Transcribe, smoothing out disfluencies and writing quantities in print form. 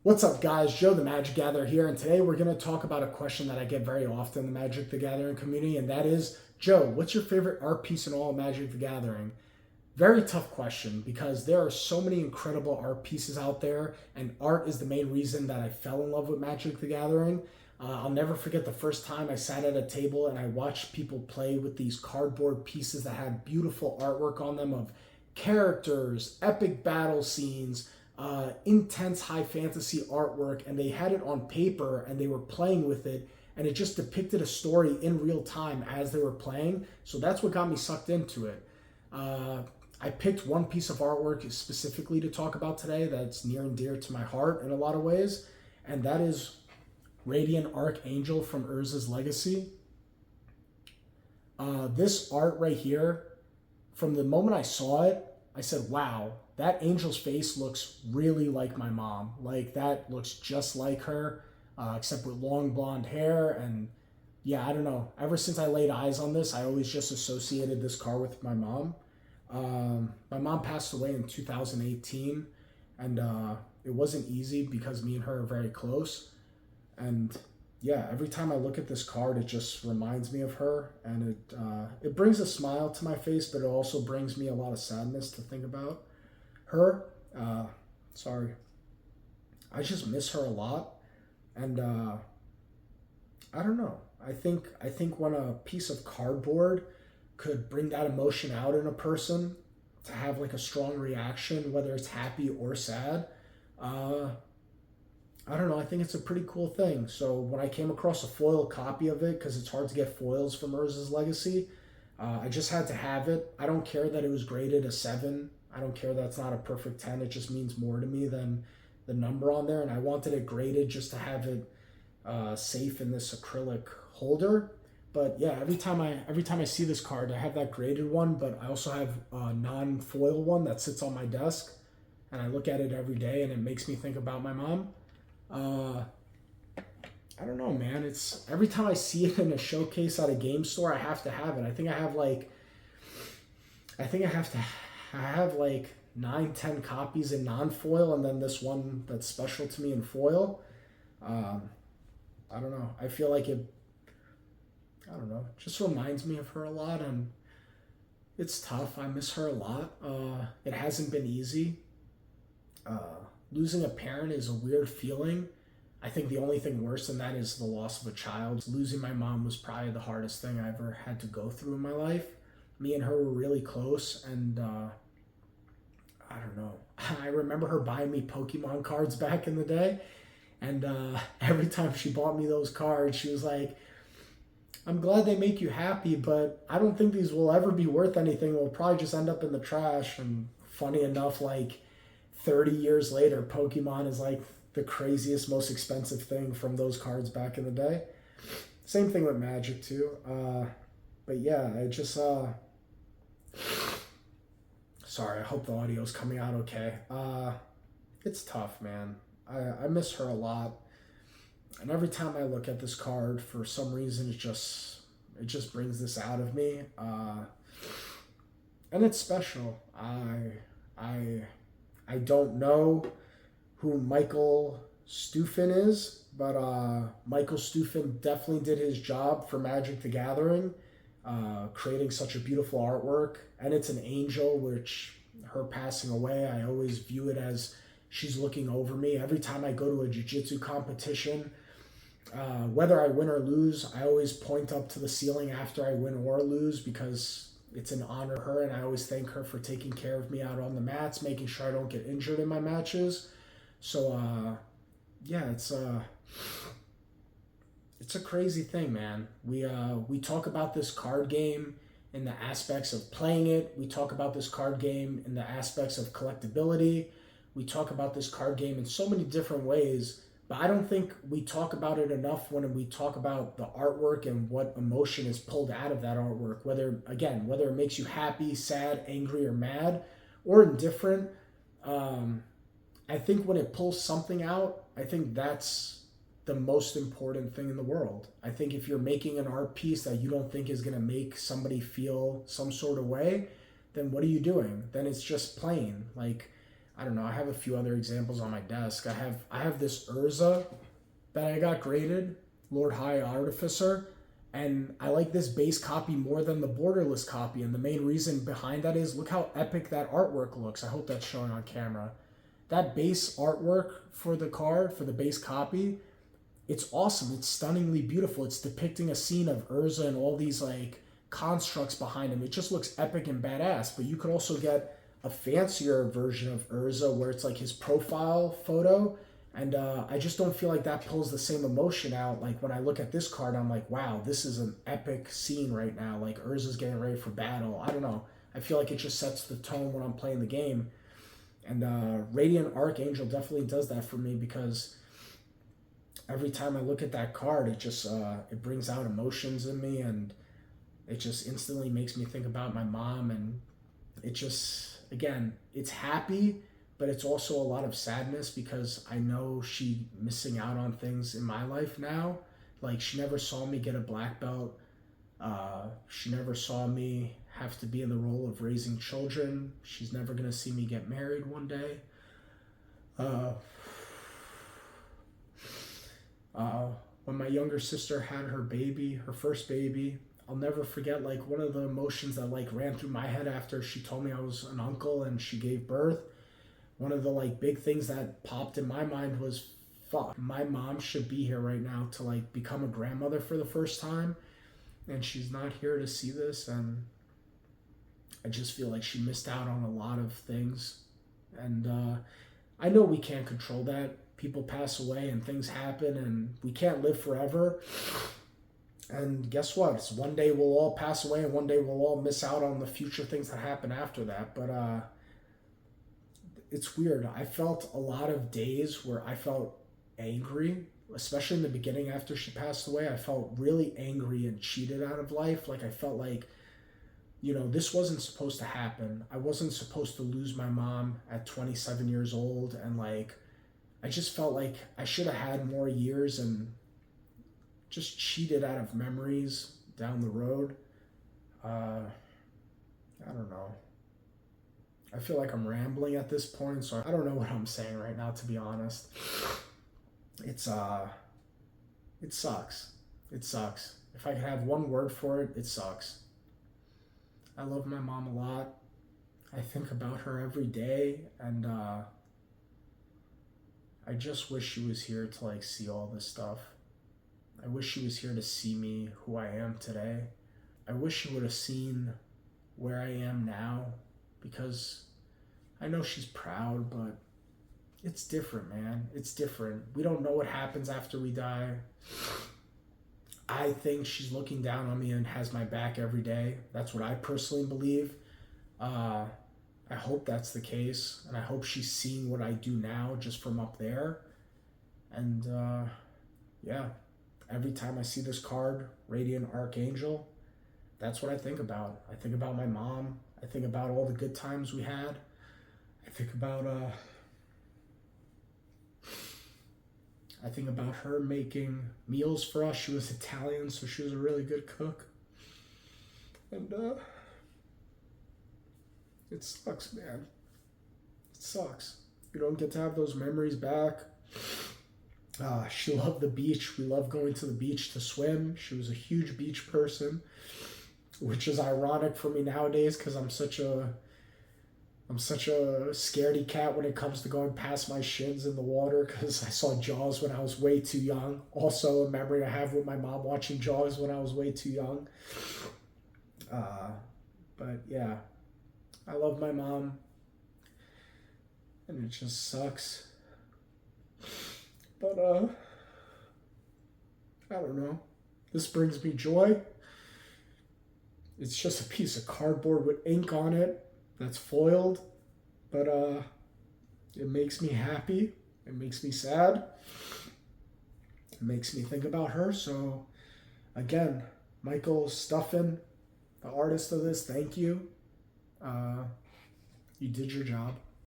What's up, guys? Joe the Magic Gatherer here, and today we're going to talk about a question that I get very often in the Magic the Gathering community, and that is, Joe, what's your favorite art piece in all of Magic the Gathering? Very tough question because there are so many incredible art pieces out there, and art is the main reason that I fell in love with Magic the Gathering. I'll never forget the first time I sat at a table and I watched people play with these cardboard pieces that had beautiful artwork on them of characters, epic battle scenes, intense high fantasy artwork, and they had it on paper and they were playing with it, and it just depicted a story in real time as they were playing. So that's what got me sucked into it. I picked one piece of artwork specifically to talk about today that's near and dear to my heart in a lot of ways, and that is Radiant Archangel from Urza's Legacy. This art right here, from the moment I saw it, I said, wow, that angel's face looks really like my mom. Like, that looks just like her, except with long blonde hair. And yeah, I don't know. Ever since I laid eyes on this, I always just associated this car with my mom. My mom passed away in 2018, and it wasn't easy because me and her are very close. And yeah, every time I look at this card, it just reminds me of her, and it brings a smile to my face, but it also brings me a lot of sadness to think about her. Sorry, I just miss her a lot, and I don't know. I think when a piece of cardboard could bring that emotion out in a person to have like a strong reaction, whether it's happy or sad. I don't know. I think it's a pretty cool thing. So when I came across a foil copy of it, because it's hard to get foils from Urza's Legacy, I just had to have it. I don't care that it was graded a 7. I don't care that it's not a perfect 10. It just means more to me than the number on there. And I wanted it graded just to have it safe in this acrylic holder. But yeah, every time I see this card, I have that graded one, but I also have a non-foil one that sits on my desk, and I look at it every day, and it makes me think about my mom. Uh, I don't know, man. It's every time I see it in a showcase at a game store, I have to have it. I think I have like 9, 10 copies in non-foil, and then this one that's special to me in foil. Um, I don't know. I feel like it. I don't know. Just reminds me of her a lot, and it's tough. I miss her a lot. It hasn't been easy. Losing a parent is a weird feeling. I think the only thing worse than that is the loss of a child. Losing my mom was probably the hardest thing I ever had to go through in my life. Me and her were really close, and I don't know. I remember her buying me Pokemon cards back in the day, and every time she bought me those cards, she was like, I'm glad they make you happy, but I don't think these will ever be worth anything. We'll probably just end up in the trash. And funny enough, like 30 years later, Pokemon is like the craziest, most expensive thing from those cards back in the day. Same thing with Magic too. But yeah, I just sorry. I hope the audio is coming out okay. It's tough, man. I miss her a lot, and every time I look at this card, for some reason, it just brings this out of me. And it's special. I I don't know who Michael Stufin is, but Michael Stufin definitely did his job for Magic the Gathering, creating such a beautiful artwork. And it's an angel, which her passing away, I always view it as she's looking over me. Every time I go to a jiu-jitsu competition, whether I win or lose, I always point up to the ceiling after I win or lose because it's an honor to her, and I always thank her for taking care of me out on the mats, making sure I don't get injured in my matches. So yeah, it's a crazy thing, man. We talk about this card game in the aspects of playing it. We talk about this card game in the aspects of collectability. We talk about this card game in so many different ways, but I don't think we talk about it enough when we talk about the artwork and what emotion is pulled out of that artwork. Whether it makes you happy, sad, angry, or mad, or indifferent. I think when it pulls something out, I think that's the most important thing in the world. I think if you're making an art piece that you don't think is going to make somebody feel some sort of way, then what are you doing? Then it's just plain. Like, I don't know. I have a few other examples on my desk. I have this Urza that I got graded, Lord High Artificer, and I like this base copy more than the borderless copy. And the main reason behind that is look how epic that artwork looks. I hope that's showing on camera. That base artwork for the card, for the base copy, it's awesome. It's stunningly beautiful. It's depicting a scene of Urza and all these like constructs behind him. It just looks epic and badass. But you could also get a fancier version of Urza where it's like his profile photo. And I just don't feel like that pulls the same emotion out. Like when I look at this card, I'm like, wow, this is an epic scene right now. Like Urza's getting ready for battle. I don't know. I feel like it just sets the tone when I'm playing the game. And Radiant Archangel definitely does that for me because every time I look at that card, it just it brings out emotions in me, and it just instantly makes me think about my mom. And it just, again, it's happy, but it's also a lot of sadness because I know she missing out on things in my life now. Like she never saw me get a black belt. She never saw me have to be in the role of raising children. She's never gonna see me get married one day. When my younger sister had her baby, her first baby, I'll never forget like one of the emotions that like ran through my head after she told me I was an uncle and she gave birth. One of the like big things that popped in my mind was, fuck, my mom should be here right now to like become a grandmother for the first time, and she's not here to see this. And I just feel like she missed out on a lot of things. And I know we can't control that. People pass away and things happen and we can't live forever. And guess what? It's one day we'll all pass away and one day we'll all miss out on the future things that happen after that. But it's weird. I felt a lot of days where I felt angry, especially in the beginning after she passed away. I felt really angry and cheated out of life. Like I felt like, you know, this wasn't supposed to happen. I wasn't supposed to lose my mom at 27 years old. And like, I just felt like I should have had more years and just cheated out of memories down the road. I don't know. I feel like I'm rambling at this point, so I don't know what I'm saying right now, to be honest. It sucks. It sucks. If I could have one word for it, it sucks. I love my mom a lot. I think about her every day, and I just wish she was here to like see all this stuff. I wish she was here to see me who I am today. I wish she would have seen where I am now, because I know she's proud, but it's different, man. It's different. We don't know what happens after we die. I think she's looking down on me and has my back every day. That's what I personally believe. I hope that's the case, and I hope she's seeing what I do now just from up there. And yeah, every time I see this card, Radiant Archangel, that's what I think about. I think about my mom. I think about all the good times we had. I think about her making meals for us. She was Italian, so she was a really good cook. And it sucks, man. It sucks. You don't get to have those memories back. She loved the beach. We loved going to the beach to swim. She was a huge beach person, which is ironic for me nowadays because I'm such a scaredy cat when it comes to going past my shins in the water, because I saw Jaws when I was way too young. Also a memory I have with my mom watching Jaws when I was way too young. But yeah, I love my mom, and it just sucks. But I don't know. This brings me joy. It's just a piece of cardboard with ink on it that's foiled, but it makes me happy. It makes me sad. It makes me think about her. So again, Michael Stuffin, the artist of this, thank you. You did your job.